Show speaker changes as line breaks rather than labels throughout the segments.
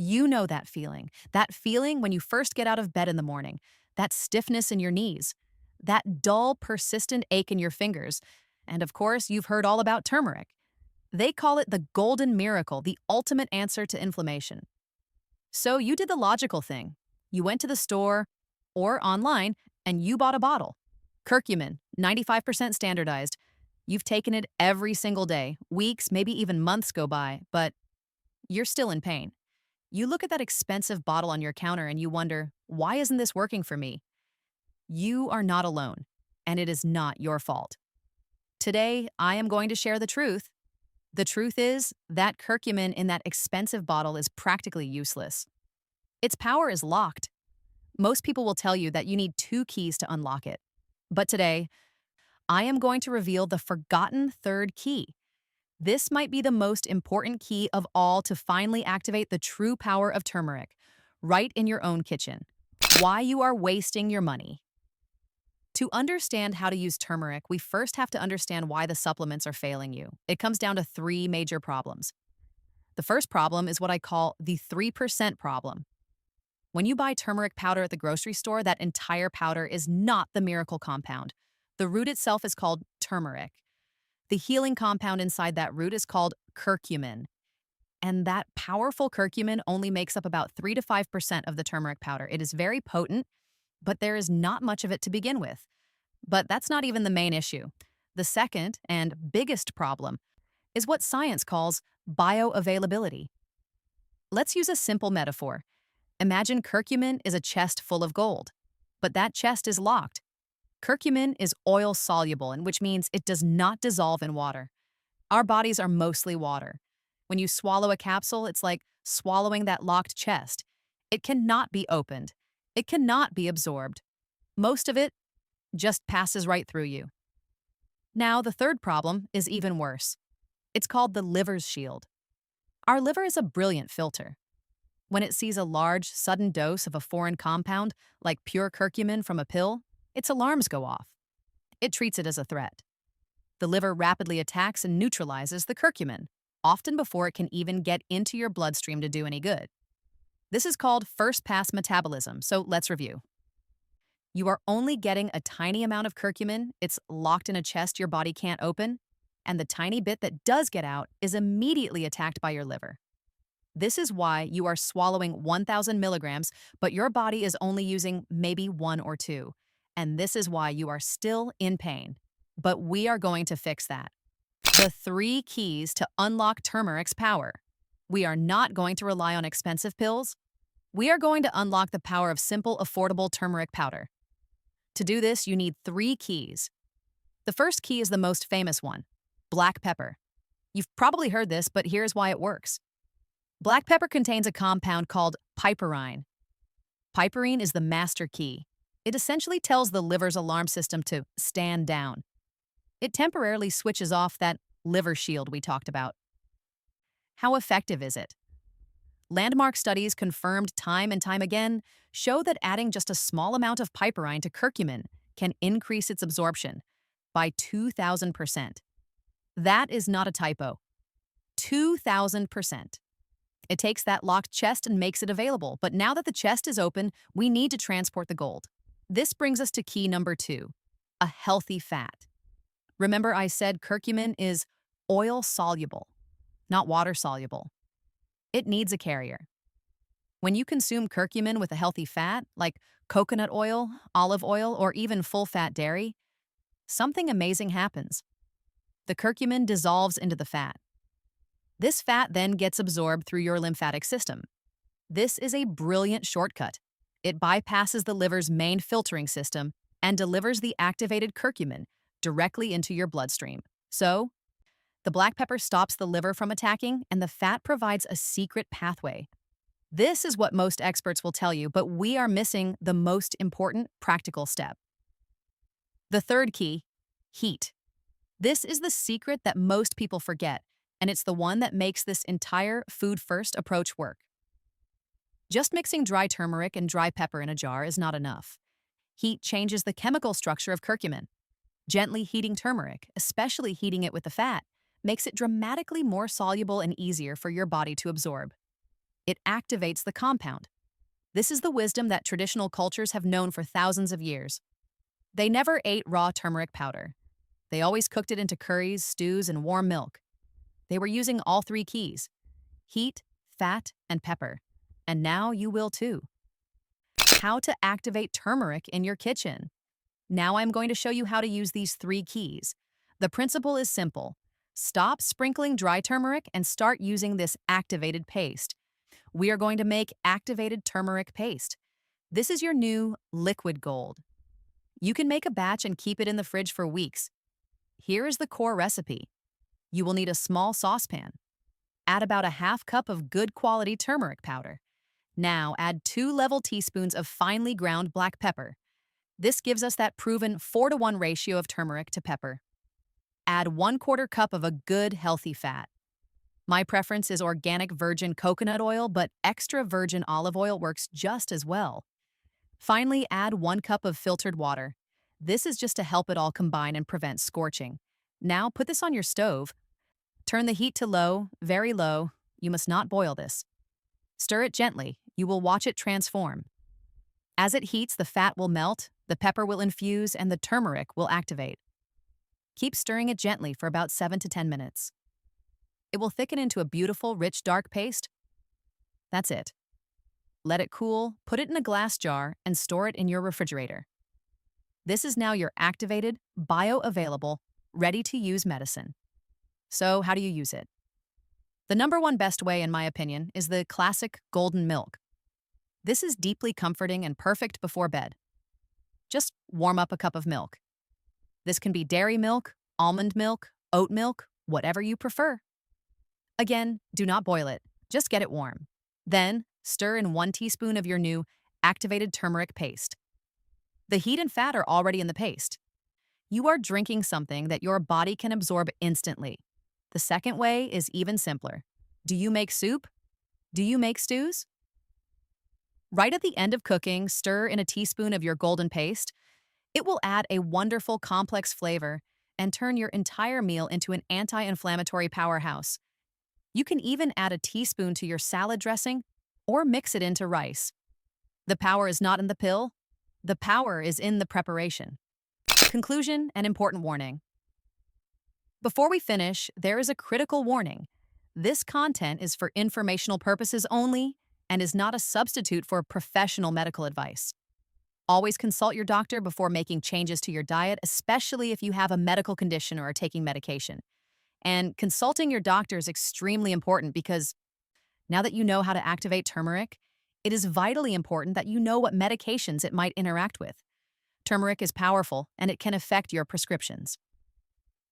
You know that feeling when you first get out of bed in the morning, that stiffness in your knees, that dull, persistent ache in your fingers. And of course, you've heard all about turmeric. They call it the golden miracle, the ultimate answer to inflammation. So you did the logical thing. You went to the store or online and you bought a bottle. Curcumin, 95% standardized. You've taken it every single day. Weeks, maybe even months go by, but you're still in pain. You look at that expensive bottle on your counter and you wonder, why isn't this working for me? You are not alone, and it is not your fault. Today, I am going to share the truth. The truth is that curcumin in that expensive bottle is practically useless. Its power is locked. Most people will tell you that you need two keys to unlock it. But today, I am going to reveal the forgotten third key. This might be the most important key of all to finally activate the true power of turmeric, right in your own kitchen. Why you are wasting your money. To understand how to use turmeric, we first have to understand why the supplements are failing you. It comes down to three major problems. The first problem is what I call the 3% problem. When you buy turmeric powder at the grocery store, that entire powder is not the miracle compound. The root itself is called turmeric. The healing compound inside that root is called curcumin. And that powerful curcumin only makes up about 3 to 5% of the turmeric powder. It is very potent, but there is not much of it to begin with. But that's not even the main issue. The second and biggest problem is what science calls bioavailability. Let's use a simple metaphor. Imagine curcumin is a chest full of gold, but that chest is locked. Curcumin is oil soluble, and which means it does not dissolve in water. Our bodies are mostly water. When you swallow a capsule, it's like swallowing that locked chest. It cannot be opened. It cannot be absorbed. Most of it just passes right through you. Now, the third problem is even worse. It's called the liver's shield. Our liver is a brilliant filter. When it sees a large, sudden dose of a foreign compound, like pure curcumin from a pill, its alarms go off. It treats it as a threat. The liver rapidly attacks and neutralizes the curcumin, often before it can even get into your bloodstream to do any good. This is called first-pass metabolism, so let's review. You are only getting a tiny amount of curcumin, it's locked in a chest your body can't open, and the tiny bit that does get out is immediately attacked by your liver. This is why you are swallowing 1,000 milligrams, but your body is only using maybe 1 or 2. And this is why you are still in pain. But we are going to fix that. The 3 keys to unlock turmeric's power. We are not going to rely on expensive pills. We are going to unlock the power of simple, affordable turmeric powder. To do this, you need 3 keys. The first key is the most famous one, black pepper. You've probably heard this, but here's why it works. Black pepper contains a compound called piperine. Piperine is the master key. It essentially tells the liver's alarm system to stand down. It temporarily switches off that liver shield we talked about. How effective is it? Landmark studies confirmed time and time again show that adding just a small amount of piperine to curcumin can increase its absorption by 2,000%. That is not a typo. 2,000%. It takes that locked chest and makes it available, but now that the chest is open, we need to transport the gold. This brings us to key number 2, a healthy fat. Remember I said curcumin is oil soluble, not water soluble. It needs a carrier. When you consume curcumin with a healthy fat, like coconut oil, olive oil, or even full-fat dairy, something amazing happens. The curcumin dissolves into the fat. This fat then gets absorbed through your lymphatic system. This is a brilliant shortcut. It bypasses the liver's main filtering system and delivers the activated curcumin directly into your bloodstream. So, the black pepper stops the liver from attacking, and the fat provides a secret pathway. This is what most experts will tell you, but we are missing the most important practical step. The third key, heat. This is the secret that most people forget, and it's the one that makes this entire food-first approach work. Just mixing dry turmeric and dry pepper in a jar is not enough. Heat changes the chemical structure of curcumin. Gently heating turmeric, especially heating it with the fat, makes it dramatically more soluble and easier for your body to absorb. It activates the compound. This is the wisdom that traditional cultures have known for thousands of years. They never ate raw turmeric powder. They always cooked it into curries, stews, and warm milk. They were using all three keys: heat, fat, and pepper. And now you will too. How to activate turmeric in your kitchen. Now I'm going to show you how to use these three keys. The principle is simple. Stop sprinkling dry turmeric and start using this activated paste. We are going to make activated turmeric paste. This is your new liquid gold. You can make a batch and keep it in the fridge for weeks. Here is the core recipe. You will need a small saucepan. Add about a half cup of good quality turmeric powder. Now add 2 level teaspoons of finely ground black pepper. This gives us that proven 4-to-1 ratio of turmeric to pepper. Add 1/4 cup of a good healthy fat. My preference is organic virgin coconut oil, but extra virgin olive oil works just as well. Finally, add 1 cup of filtered water. This is just to help it all combine and prevent scorching. Now put this on your stove. Turn the heat to low, very low. You must not boil this. Stir it gently. You will watch it transform. As it heats, the fat will melt, the pepper will infuse, and the turmeric will activate. Keep stirring it gently for about 7 to 10 minutes. It will thicken into a beautiful, rich, dark paste. That's it. Let it cool, put it in a glass jar, and store it in your refrigerator. This is now your activated, bioavailable, ready-to-use medicine. So, how do you use it? The number one best way, in my opinion, is the classic golden milk. This is deeply comforting and perfect before bed. Just warm up a cup of milk. This can be dairy milk, almond milk, oat milk, whatever you prefer. Again, do not boil it. Just get it warm. Then, stir in 1 teaspoon of your new activated turmeric paste. The heat and fat are already in the paste. You are drinking something that your body can absorb instantly. The second way is even simpler. Do you make soup? Do you make stews? Right at the end of cooking, stir in a teaspoon of your golden paste. It will add a wonderful complex flavor and turn your entire meal into an anti-inflammatory powerhouse. You can even add a teaspoon to your salad dressing or mix it into rice. The power is not in the pill. The power is in the preparation. Conclusion and important warning. Before we finish, there is a critical warning. This content is for informational purposes only and is not a substitute for professional medical advice. Always consult your doctor before making changes to your diet, especially if you have a medical condition or are taking medication. And consulting your doctor is extremely important because now that you know how to activate turmeric, it is vitally important that you know what medications it might interact with. Turmeric is powerful and it can affect your prescriptions.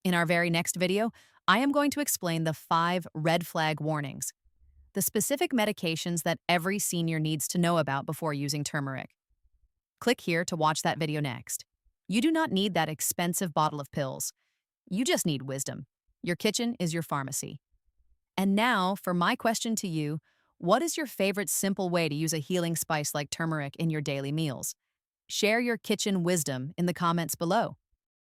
In our very next video, I am going to explain the 5 red flag warnings, the specific medications that every senior needs to know about before using turmeric. Click here to watch that video next. You do not need that expensive bottle of pills. You just need wisdom. Your kitchen is your pharmacy. And now, for my question to you, what is your favorite simple way to use a healing spice like turmeric in your daily meals? Share your kitchen wisdom in the comments below.